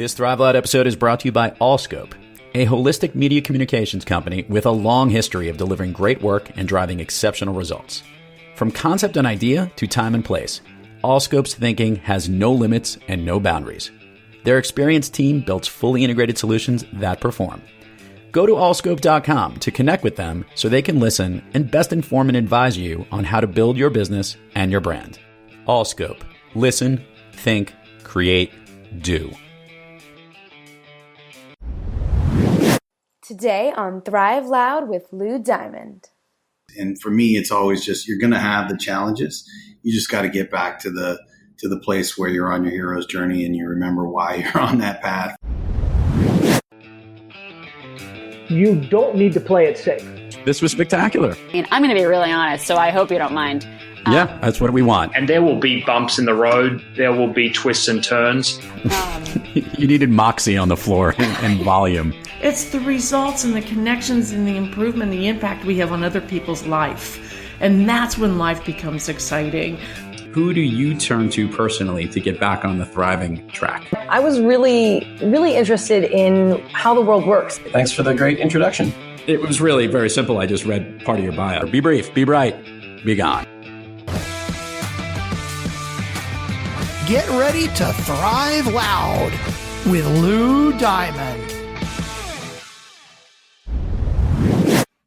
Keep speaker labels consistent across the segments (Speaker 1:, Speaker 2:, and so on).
Speaker 1: This Thrive Loud episode is brought to you by Allscope, a holistic media communications company with a long history of delivering great work and driving exceptional results. From concept and idea to time and place, Allscope's thinking has no limits and no boundaries. Their experienced team builds fully integrated solutions that perform. Go to allscope.com to connect with them so they can listen and best inform and advise you on how to build your business and your brand. Allscope. Listen, think, create, do.
Speaker 2: Today on Thrive Loud with Lou Diamond.
Speaker 3: And for me, it's always just, you're going to have the challenges. You just got to get back to the place where you're on your hero's journey and you remember why you're on that path.
Speaker 4: You don't need to play it safe.
Speaker 1: This was spectacular.
Speaker 5: And I'm going to be really honest, so I hope you don't mind.
Speaker 1: Yeah, that's what we want.
Speaker 6: And there will be bumps in the road. There will be twists and turns.
Speaker 1: You needed moxie on the floor and volume.
Speaker 7: It's the results and the connections and the improvement, the impact we have on other people's life. And that's when life becomes exciting.
Speaker 1: Who do you turn to personally to get back on the thriving track?
Speaker 8: I was really interested in how the world works.
Speaker 9: Thanks for the great introduction.
Speaker 1: It was really very simple. I just read part of your bio. Be brief, be bright, be gone.
Speaker 10: Get ready to thrive loud with Lou Diamond.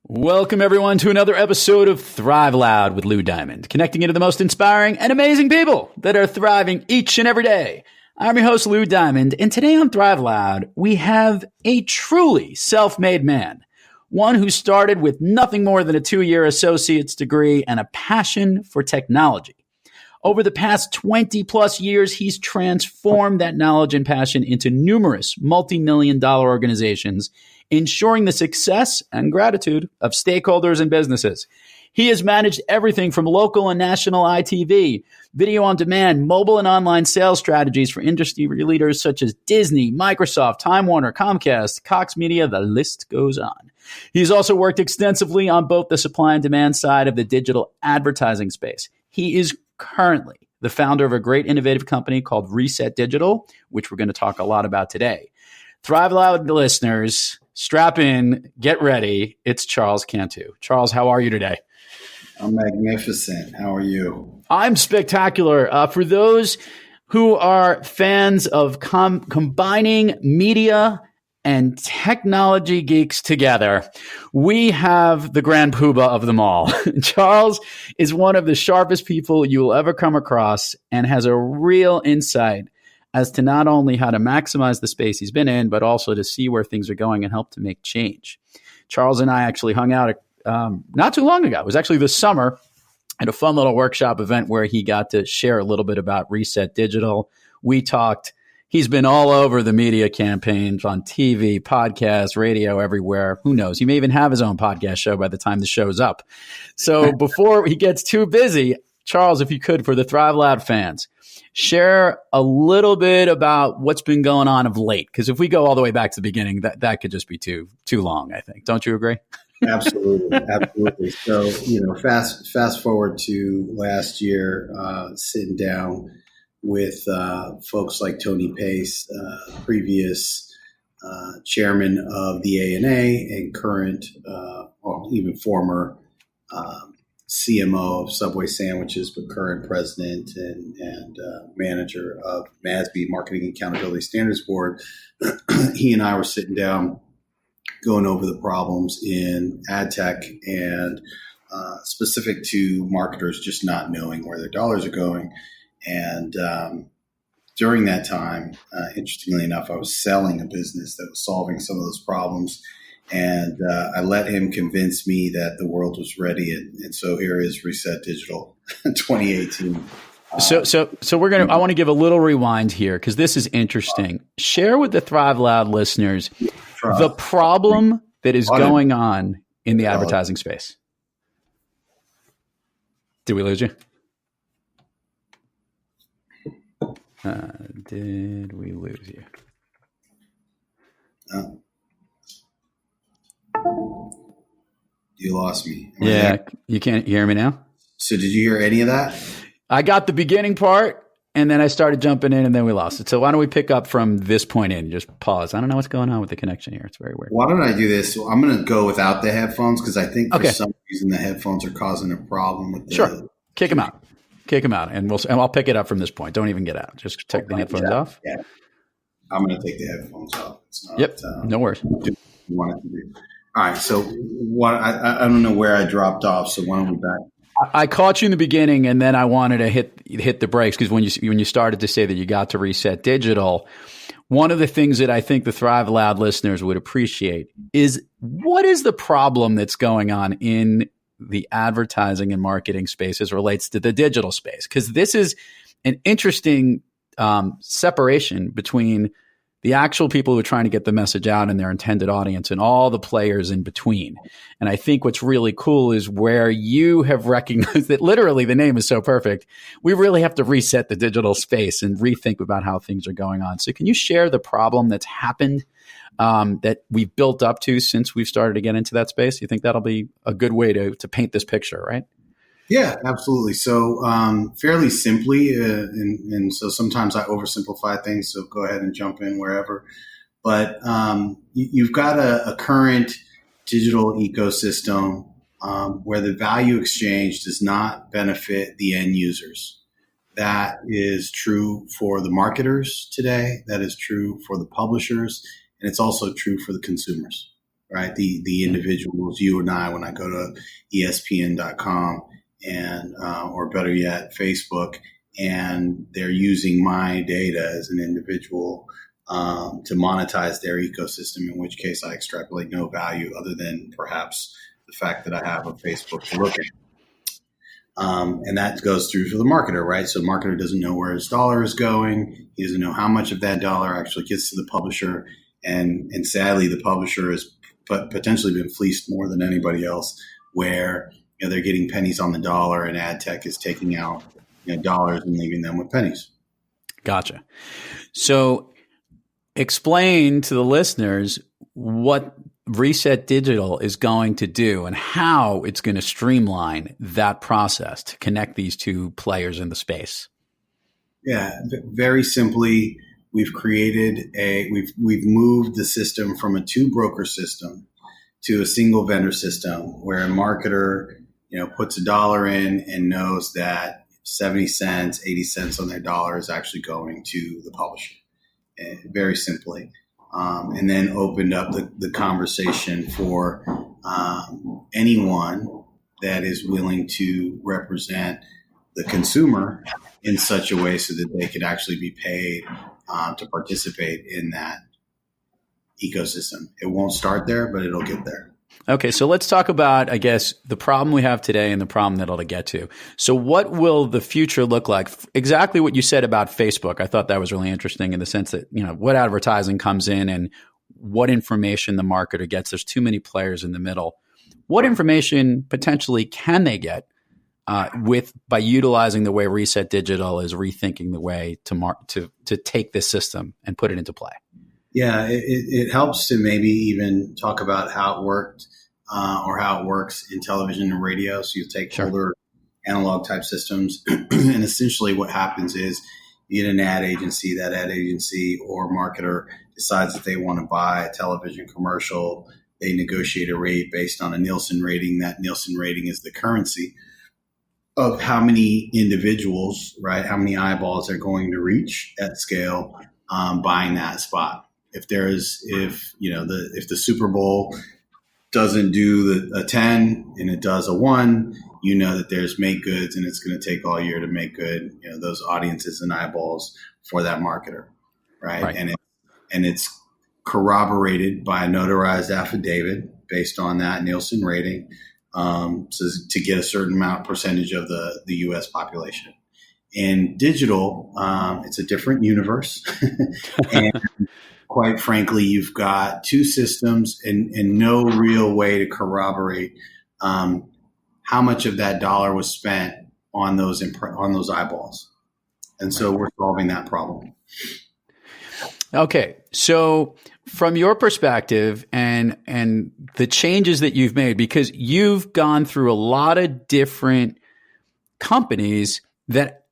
Speaker 1: Welcome, everyone, to another episode of Thrive Loud with Lou Diamond, connecting you to the most inspiring and amazing people that are thriving each and every day. I'm your host, Lou Diamond, and today on Thrive Loud, we have a truly self-made man, one who started with nothing more than a 2-year associate's degree and a passion for technology. Over the past 20 plus years, he's transformed that knowledge and passion into numerous multi-million-dollar organizations, ensuring the success and gratitude of stakeholders and businesses. He has managed everything from local and national ITV, video on demand, mobile and online sales strategies for industry leaders such as Disney, Microsoft, Time Warner, Comcast, Cox Media, the list goes on. He's also worked extensively on both the supply and demand side of the digital advertising space. He is currently the founder of a great innovative company called Reset Digital, which we're going to talk a lot about today. Thrive Loud listeners, strap in, get ready. It's Charles Cantu. Charles, how are you today?
Speaker 3: I'm magnificent. How are you?
Speaker 1: I'm spectacular. For those who are fans of combining media and technology geeks together, we have the grand poobah of them all. Charles is one of the sharpest people you will ever come across and has a real insight as to not only how to maximize the space he's been in, but also to see where things are going and help to make change. Charles and I actually hung out not too long ago. It was actually this summer at a fun little workshop event where he got to share a little bit about Reset Digital. We talked. He's been all over the media campaigns on TV, podcasts, radio, everywhere. Who knows? He may even have his own podcast show by the time the show's up. So before he gets too busy, Charles, if you could, for the Thrive Loud fans, share a little bit about what's been going on of late. Because if we go all the way back to the beginning, that could just be too long, I think. Don't you agree?
Speaker 3: Absolutely. Absolutely. So, fast forward to last year, sitting down with folks like Tony Pace, previous chairman of the ANA and current, even former CMO of Subway Sandwiches, but current president and manager of MASB, Marketing Accountability Standards Board. He and I were sitting down going over the problems in ad tech and specific to marketers just not knowing where their dollars are going. And during that time, interestingly enough, I was selling a business that was solving some of those problems. And I let him convince me that the world was ready. And so here is Reset Digital 2018.
Speaker 1: So I want to give a little rewind here because this is interesting. Share with the Thrive Loud listeners the problem that is going on in the advertising space. Did we lose you? Did we lose you?
Speaker 3: You lost me.
Speaker 1: Yeah, you can't hear me now?
Speaker 3: So did you hear any of that?
Speaker 1: I got the beginning part, and then I started jumping in, and then we lost it. So why don't we pick up from this point in? Just pause. I don't know what's going on with the connection here. It's very weird.
Speaker 3: Why don't I do this? So I'm going to go without the headphones because I think for some reason the headphones are causing a problem with the.
Speaker 1: Sure. Kick them out. Kick them out, and I'll pick it up from this point. Don't even get out. Just take the headphones off.
Speaker 3: Yeah. I'm going to take the headphones off. It's not,
Speaker 1: no worries.
Speaker 3: Want it to do. All right. So what? I don't know where I dropped off. So why don't we back?
Speaker 1: I caught you in the beginning, and then I wanted to hit the brakes because when you started to say that you got to reset digital, one of the things that I think the Thrive Loud listeners would appreciate is what is the problem that's going on in the advertising and marketing space as relates to the digital space? Because this is an interesting separation between the actual people who are trying to get the message out and their intended audience and all the players in between. And I think what's really cool is where you have recognized that literally the name is so perfect. We really have to reset the digital space and rethink about how things are going on. So can you share the problem that's happened that we've built up to since we've started to get into that space? You think that'll be a good way to paint this picture, right?
Speaker 3: Yeah, absolutely. So fairly simply, and so sometimes I oversimplify things, so go ahead and jump in wherever. But you've got a current digital ecosystem where the value exchange does not benefit the end users. That is true for the marketers today. That is true for the publishers. And it's also true for the consumers, right? The individuals, you and I, when I go to ESPN.com, and or better yet, Facebook, and they're using my data as an individual to monetize their ecosystem, in which case I extrapolate no value other than perhaps the fact that I have a Facebook to look at. And that goes through to the marketer, right? So the marketer doesn't know where his dollar is going. He doesn't know how much of that dollar actually gets to the publisher. And sadly, the publisher has potentially been fleeced more than anybody else, where they're getting pennies on the dollar, and ad tech is taking out dollars and leaving them with pennies.
Speaker 1: Gotcha. So explain to the listeners what Reset Digital is going to do and how it's going to streamline that process to connect these two players in the space.
Speaker 3: Yeah, very simply, we've moved the system from a two broker system to a single vendor system where a marketer puts $1 in and knows that 70 cents, 80 cents on their dollar is actually going to the publisher, very simply. And then opened up the conversation for anyone that is willing to represent the consumer in such a way so that they could actually be paid to participate in that ecosystem. It won't start there, but it'll get there.
Speaker 1: Okay, so let's talk about, I guess, the problem we have today and the problem that it'll get to. So what will the future look like? Exactly what you said about Facebook. I thought that was really interesting in the sense that, what advertising comes in and what information the marketer gets. There's too many players in the middle. What information potentially can they get by utilizing the way Reset Digital is rethinking the way to take this system and put it into play?
Speaker 3: Yeah, it helps to maybe even talk about how it worked or how it works in television and radio. So you take older analog type systems, and essentially what happens is you get an ad agency. That ad agency or marketer decides that they want to buy a television commercial. They negotiate a rate based on a Nielsen rating. That Nielsen rating is the currency of how many individuals, right? How many eyeballs are going to reach at scale buying that spot. If the Super Bowl doesn't do a 10 and it does a 1, that there's make goods, and it's going to take all year to make good those audiences and eyeballs for that marketer, right? And it's corroborated by a notarized affidavit based on that Nielsen rating, so to get a certain percentage of the U.S. population. In digital, it's a different universe, and quite frankly, you've got two systems and no real way to corroborate how much of that dollar was spent on those eyeballs. And so we're solving that problem.
Speaker 1: Okay. So from your perspective and the changes that you've made, because you've gone through a lot of different companies that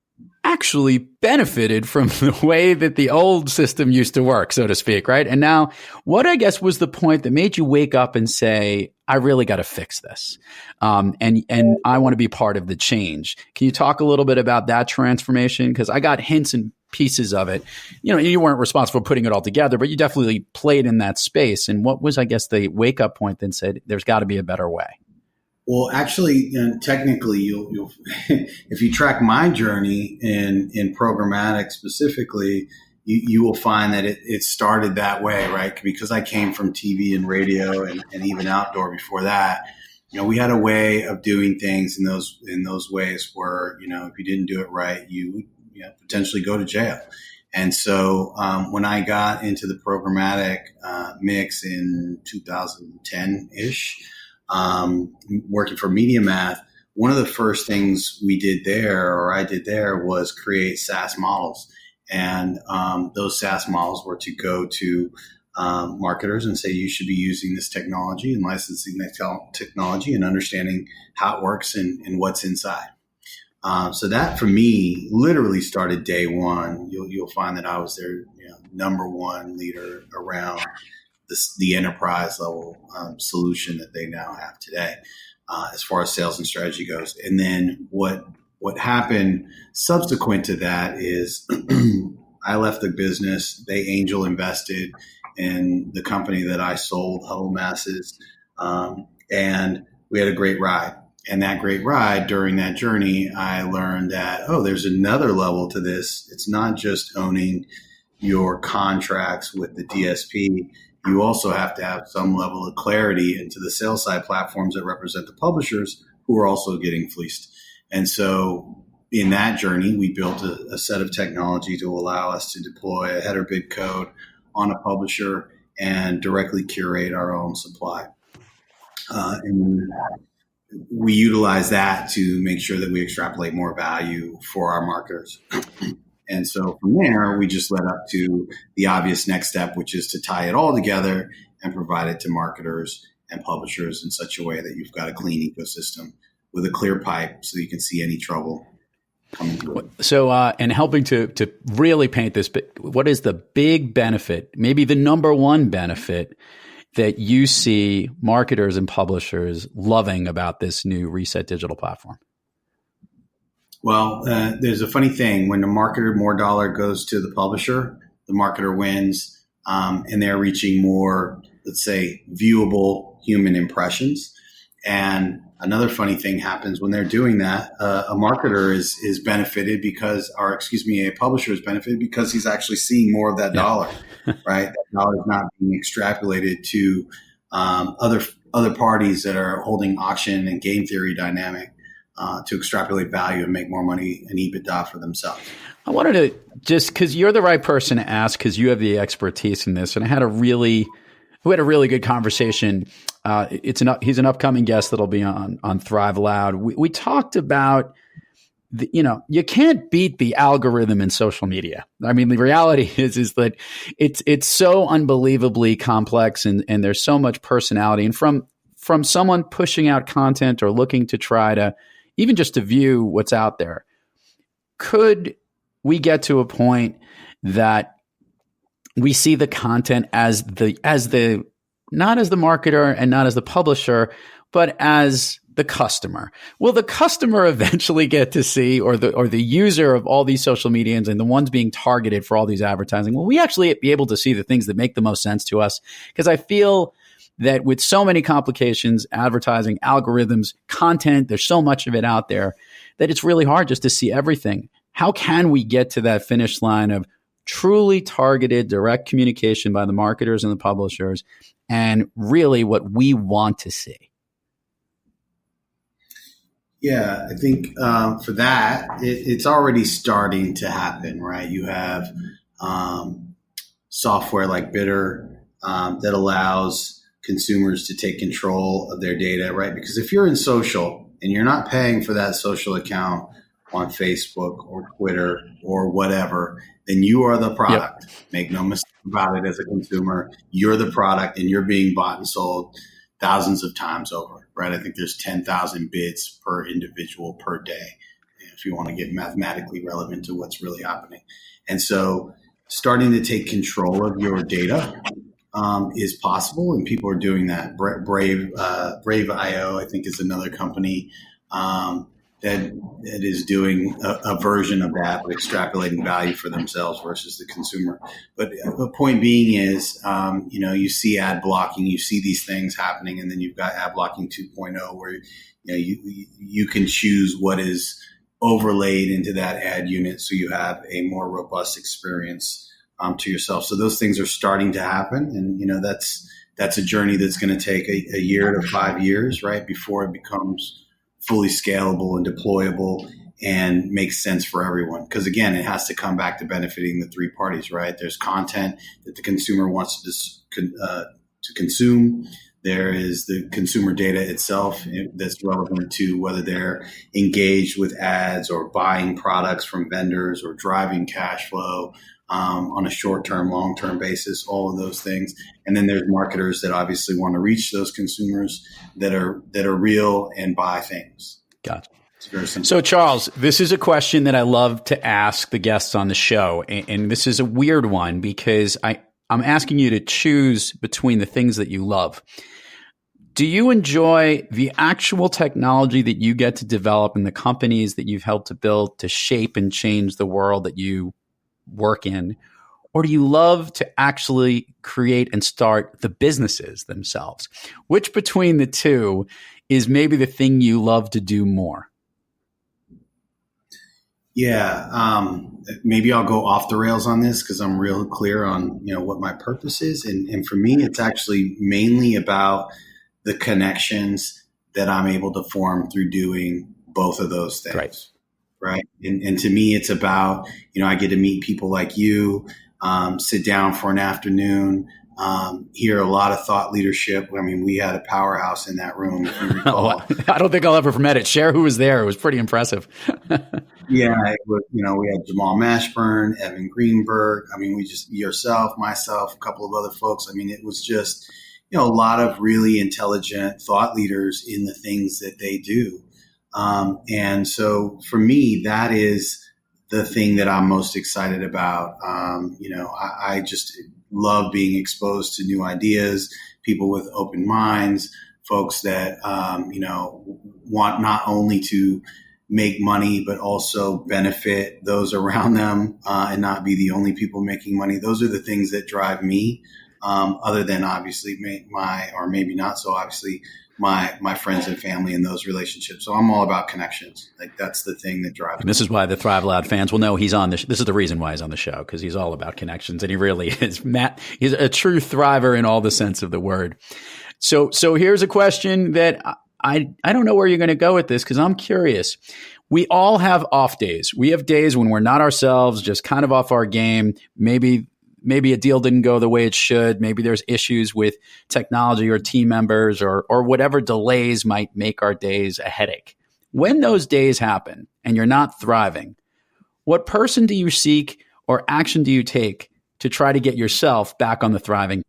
Speaker 1: actually benefited from the way that the old system used to work, so to speak, right? And now, what I guess was the point that made you wake up and say, I really got to fix this, and I want to be part of the change. Can you talk a little bit about that transformation? Because I got hints and pieces of it. You weren't responsible for putting it all together, but you definitely played in that space. And what was, I guess, the wake up point that said, there's got to be a better way?
Speaker 3: Well, actually, technically, you'll if you track my journey in programmatic specifically, you will find that it started that way, right? Because I came from TV and radio and even outdoor before that. We had a way of doing things in those ways where, if you didn't do it right, you would potentially go to jail. And so when I got into the programmatic mix in 2010-ish, working for Media Math, one of the first things I did there was create SaaS models. And those SaaS models were to go to marketers and say, you should be using this technology and licensing that technology and understanding how it works and what's inside. So that for me literally started day one. You'll find that I was their number one leader around the enterprise level solution that they now have today, as far as sales and strategy goes. And then what happened subsequent to that is I left the business. They angel invested in the company that I sold, Huddle Masses, and we had a great ride. And that great ride, during that journey, I learned that, there's another level to this. It's not just owning your contracts with the DSP. You also have to have some level of clarity into the sales side platforms that represent the publishers who are also getting fleeced. And so in that journey, we built a set of technology to allow us to deploy a header bid code on a publisher and directly curate our own supply. And we utilize that to make sure that we extrapolate more value for our marketers. And so from there, we just led up to the obvious next step, which is to tie it all together and provide it to marketers and publishers in such a way that you've got a clean ecosystem with a clear pipe so you can see any trouble coming through.
Speaker 1: So, and helping to really paint this, what is the big benefit, maybe the number one benefit that you see marketers and publishers loving about this new Reset Digital platform?
Speaker 3: Well, there's a funny thing. When the marketer, more dollar goes to the publisher, the marketer wins, and they're reaching more, let's say, viewable human impressions. And another funny thing happens when they're doing that. A marketer is benefited a publisher is benefited because he's actually seeing more of that dollar, right? That dollar is not being extrapolated to other parties that are holding auction and game theory dynamic to extrapolate value and make more money and EBITDA for themselves.
Speaker 1: I wanted to just, because you're the right person to ask, because you have the expertise in this, and I had a really good conversation. He's an upcoming guest that'll be on Thrive Loud. We talked about you can't beat the algorithm in social media. I mean, the reality is that it's so unbelievably complex, and there's so much personality. And from someone pushing out content or looking to try to even just to view what's out there, could we get to a point that we see the content as the not as the marketer and not as the publisher, but as the customer? Will the customer eventually get to see, or the user of all these social medias and the ones being targeted for all these advertising, will we actually be able to see the things that make the most sense to us? Because I feel that with so many complications, advertising, algorithms, content, there's so much of it out there that it's really hard just to see everything. How can we get to that finish line of truly targeted direct communication by the marketers and the publishers, and really what we want to see?
Speaker 3: Yeah, I think for that, it's already starting to happen, right? You have software like Bidder that allows consumers to take control of their data, right? Because if you're in social and you're not paying for that social account on Facebook or Twitter or whatever, then you are the product. Yep. Make no mistake about it. As a consumer, you're the product, and you're being bought and sold thousands of times over, right? I think there's 10,000 bids per individual per day. if you want to get mathematically relevant to what's really happening. And so starting to take control of your data is possible, and people are doing that. Brave.io, I think, is another company that is doing a version of that, but extrapolating value for themselves versus the consumer. But the point being is, you see ad blocking, you see these things happening, and then you've got ad blocking 2.0, where you can choose what is overlaid into that ad unit, so you have a more robust experience to yourself. So those things are starting to happen, and that's a journey that's going to take a year to 5 years, right, before it becomes fully scalable and deployable and makes sense for everyone. Because again, it has to come back to benefiting the three parties, right? There's content that the consumer wants to consume. There is the consumer data itself that's relevant to whether they're engaged with ads or buying products from vendors or driving cash flow on a short-term, long-term basis, all of those things. And then there's marketers that obviously want to reach those consumers that are real and buy things.
Speaker 1: Gotcha.
Speaker 3: It's very simple.
Speaker 1: So, Charles, this is a question that I love to ask the guests on the show. And this is a weird one because I'm asking you to choose between the things that you love. Do you enjoy the actual technology that you get to develop in the companies that you've helped to build to shape and change the world that you work in? Or do you love to actually create and start the businesses themselves? Which between the two is maybe the thing you love to do more?
Speaker 3: Yeah, maybe I'll go off the rails on this because I'm real clear on what my purpose is, and for me, it's actually mainly about the connections that I'm able to form through doing both of those things. Right. And to me, it's about, I get to meet people like you, sit down for an afternoon, hear a lot of thought leadership. I mean, we had a powerhouse in that room. If you recall.
Speaker 1: I don't think I'll ever forget it. Share who was there. It was pretty impressive.
Speaker 3: Yeah. We had Jamal Mashburn, Evan Greenberg. I mean, yourself, myself, a couple of other folks. I mean, it was just, a lot of really intelligent thought leaders in the things that they do. And so for me, that is the thing that I'm most excited about. I just love being exposed to new ideas, people with open minds, folks that, want not only to make money, but also benefit those around them, and not be the only people making money. Those are the things that drive me. Other than obviously or maybe not so obviously, my friends and family and those relationships. So I'm all about connections. Like that's the thing that drives me.
Speaker 1: And this is why the Thrive Loud fans will know he's on this. This is the reason why he's on the show, because he's all about connections, and he really is. Matt, he's a true thriver in all the sense of the word. So here's a question that I don't know where you're going to go with this, because I'm curious. We all have off days. We have days when we're not ourselves, just kind of off our game. Maybe a deal didn't go the way it should. Maybe there's issues with technology or team members or whatever delays might make our days a headache. When those days happen and you're not thriving, what person do you seek or action do you take to try to get yourself back on the thriving?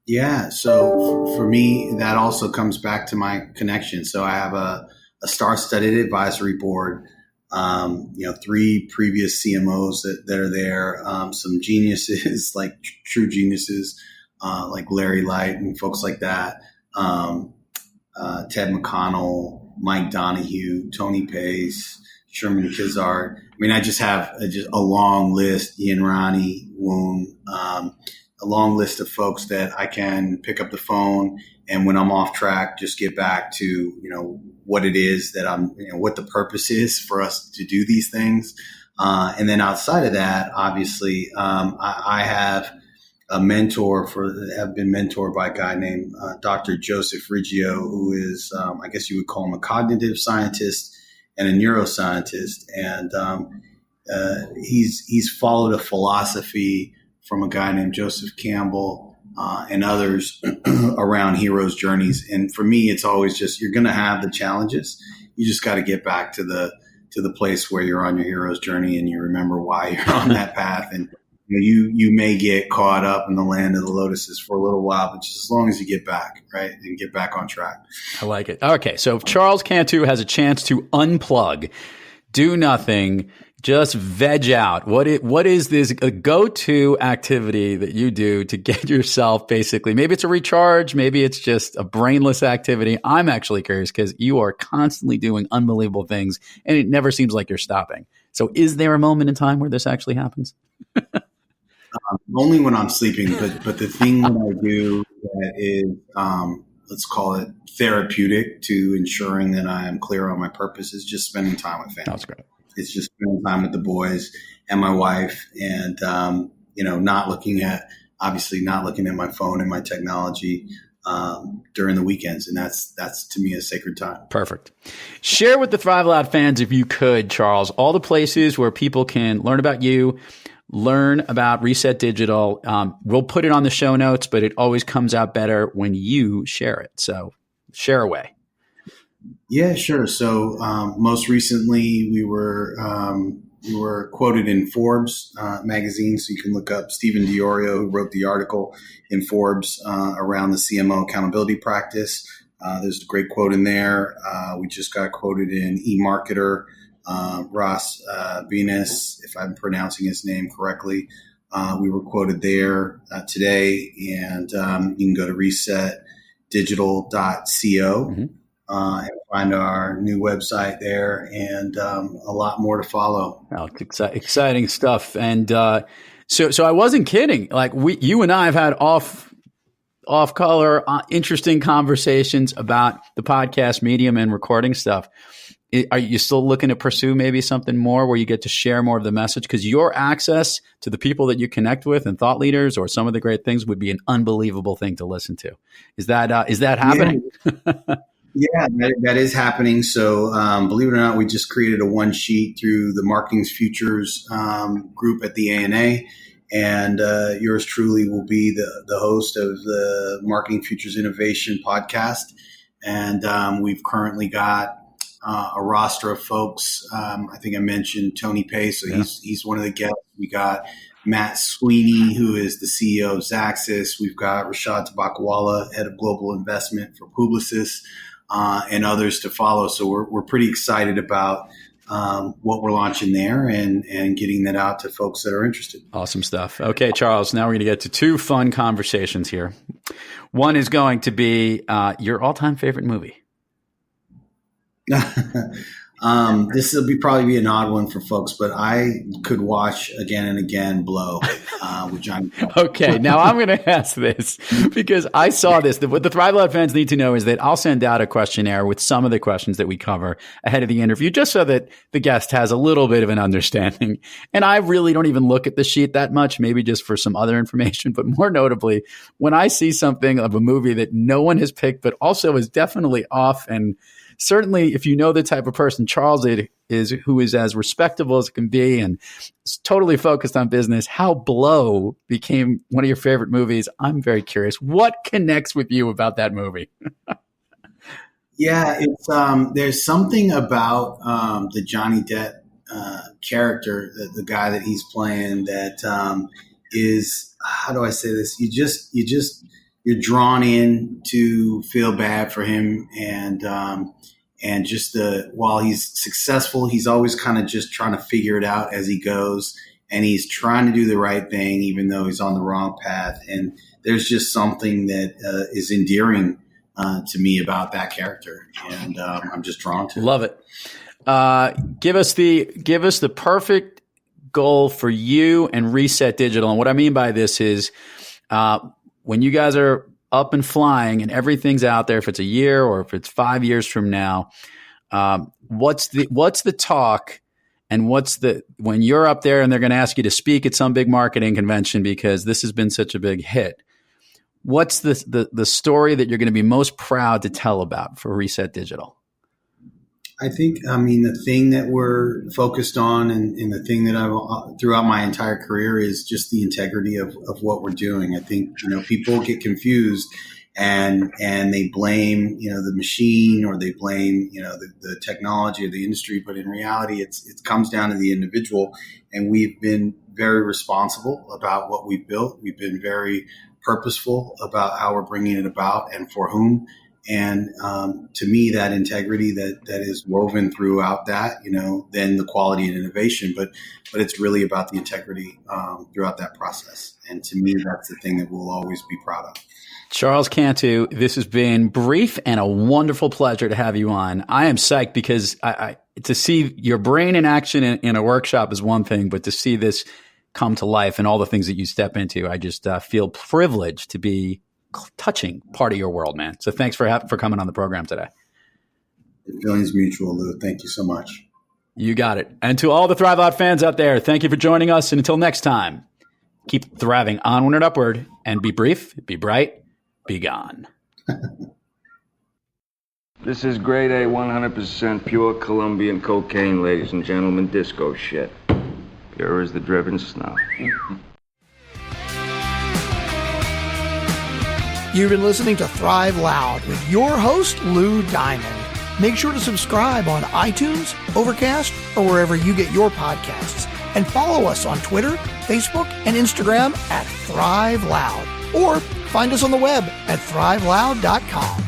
Speaker 3: Yeah. So for me, that also comes back to my connection. So I have a star-studded advisory board. 3 previous CMOs that are there, some geniuses, like true geniuses, like Larry Light and folks like that, Ted McConnell, Mike Donahue, Tony Pace, Sherman Kizard. I mean, I just have a long list, Ian Ronnie, Woon, a long list of folks that I can pick up the phone and when I'm off track, just get back to, what it is that what the purpose is for us to do these things. And then outside of that, obviously, I have a mentor have been mentored by a guy named Dr. Joseph Riggio, who is, I guess you would call him a cognitive scientist and a neuroscientist. And he's followed a philosophy from a guy named Joseph Campbell and others around heroes' journeys. And for me, it's always just, you're going to have the challenges. You just got to get back to the place where you're on your hero's journey and you remember why you're on that path. And you may get caught up in the land of the lotuses for a little while, but just as long as you get back, right, and get back on track.
Speaker 1: I like it. Okay, so if Charles Cantu has a chance to unplug, do nothing, just veg out, what is this a go-to activity that you do to get yourself basically, maybe it's a recharge, maybe it's just a brainless activity. I'm actually curious because you are constantly doing unbelievable things and it never seems like you're stopping. So is there a moment in time where this actually happens?
Speaker 3: Only when I'm sleeping, but the thing that I do that is, let's call it therapeutic to ensuring that I am clear on my purpose is just spending time with family.
Speaker 1: That's great.
Speaker 3: It's just spending time with the boys and my wife and, not looking at my phone and my technology during the weekends. And that's to me a sacred time.
Speaker 1: Perfect. Share with the Thrive Loud fans, if you could, Charles, all the places where people can learn about you, learn about Reset Digital. We'll put it on the show notes, but it always comes out better when you share it. So share away.
Speaker 3: Yeah, sure. So most recently we were quoted in Forbes magazine. So you can look up Stephen Diorio, who wrote the article in Forbes around the CMO accountability practice. There's a great quote in there. We just got quoted in eMarketer. Ross Venus, if I'm pronouncing his name correctly. We were quoted there today, and you can go to resetdigital.co and find our new website there, and a lot more to follow.
Speaker 1: Oh, exciting stuff. And so I wasn't kidding. Like you and I have had off color, interesting conversations about the podcast medium and recording stuff. Are you still looking to pursue maybe something more where you get to share more of the message? Because your access to the people that you connect with and thought leaders or some of the great things would be an unbelievable thing to listen to. Is that happening?
Speaker 3: Yeah, that is happening. So believe it or not, we just created a one sheet through the Marketing Futures group at the ANA. And yours truly will be the host of the Marketing Futures Innovation podcast. And we've currently got a roster of folks. I think I mentioned Tony Pace, so he's one of the guests. We got Matt Sweeney, who is the CEO of Zaxxas. We've got Rashad Tabakwala, head of global investment for Publicis, and others to follow. So we're pretty excited about what we're launching there and getting that out to folks that are interested.
Speaker 1: Awesome stuff. Okay, Charles, now we're going to get to two fun conversations here. One is going to be your all-time favorite movie.
Speaker 3: This will probably be an odd one for folks, but I could watch again and again Blow with Johnny.
Speaker 1: Okay, now I'm going to ask this because I saw this. What the Thrive Loud fans need to know is that I'll send out a questionnaire with some of the questions that we cover ahead of the interview, just so that the guest has a little bit of an understanding. And I really don't even look at the sheet that much, maybe just for some other information. But more notably, when I see something of a movie that no one has picked, but also is definitely off, and certainly, if you know the type of person Charles is, who is as respectable as it can be and is totally focused on business, how Blow became one of your favorite movies, I'm very curious. What connects with you about that movie?
Speaker 3: Yeah, it's there's something about the Johnny Depp character, the guy that he's playing, that is, how do I say this? You're drawn in to feel bad for him, and just while he's successful, he's always kind of just trying to figure it out as he goes, and he's trying to do the right thing even though he's on the wrong path. And there's just something that is endearing to me about that character, and I'm just drawn to it.
Speaker 1: Love it. Give us the perfect goal for you and Reset Digital. And what I mean by this is when you guys are up and flying and everything's out there, if it's a year or if it's 5 years from now, what's the talk, and when you're up there and they're going to ask you to speak at some big marketing convention because this has been such a big hit, what's the story that you're going to be most proud to tell about for Reset Digital?
Speaker 3: I think, the thing that we're focused on and the thing that I've throughout my entire career is just the integrity of what we're doing. I think, people get confused and they blame, the machine, or they blame, the technology or the industry. But in reality, it comes down to the individual. And we've been very responsible about what we've built. We've been very purposeful about how we're bringing it about and for whom. And to me, that integrity that is woven throughout that, then the quality and innovation, but it's really about the integrity throughout that process. And to me, that's the thing that we'll always be proud of.
Speaker 1: Charles Cantu, this has been brief and a wonderful pleasure to have you on. I am psyched because to see your brain in action in a workshop is one thing, but to see this come to life and all the things that you step into, I just feel privileged to be touching part of your world, man. So thanks for coming on the program today.
Speaker 3: The feeling's mutual, Lou. Thank you so much.
Speaker 1: You got it. And to all the Thrive Loud fans out there, thank you for joining us. And until next time, keep thriving onward and upward, and be brief, be bright, be gone.
Speaker 9: This is grade A, 100% pure Colombian cocaine, ladies and gentlemen. Disco shit. Pure as the driven snow.
Speaker 10: You've been listening to Thrive Loud with your host, Lou Diamond. Make sure to subscribe on iTunes, Overcast, or wherever you get your podcasts. And follow us on Twitter, Facebook, and Instagram at Thrive Loud. Or find us on the web at thriveloud.com.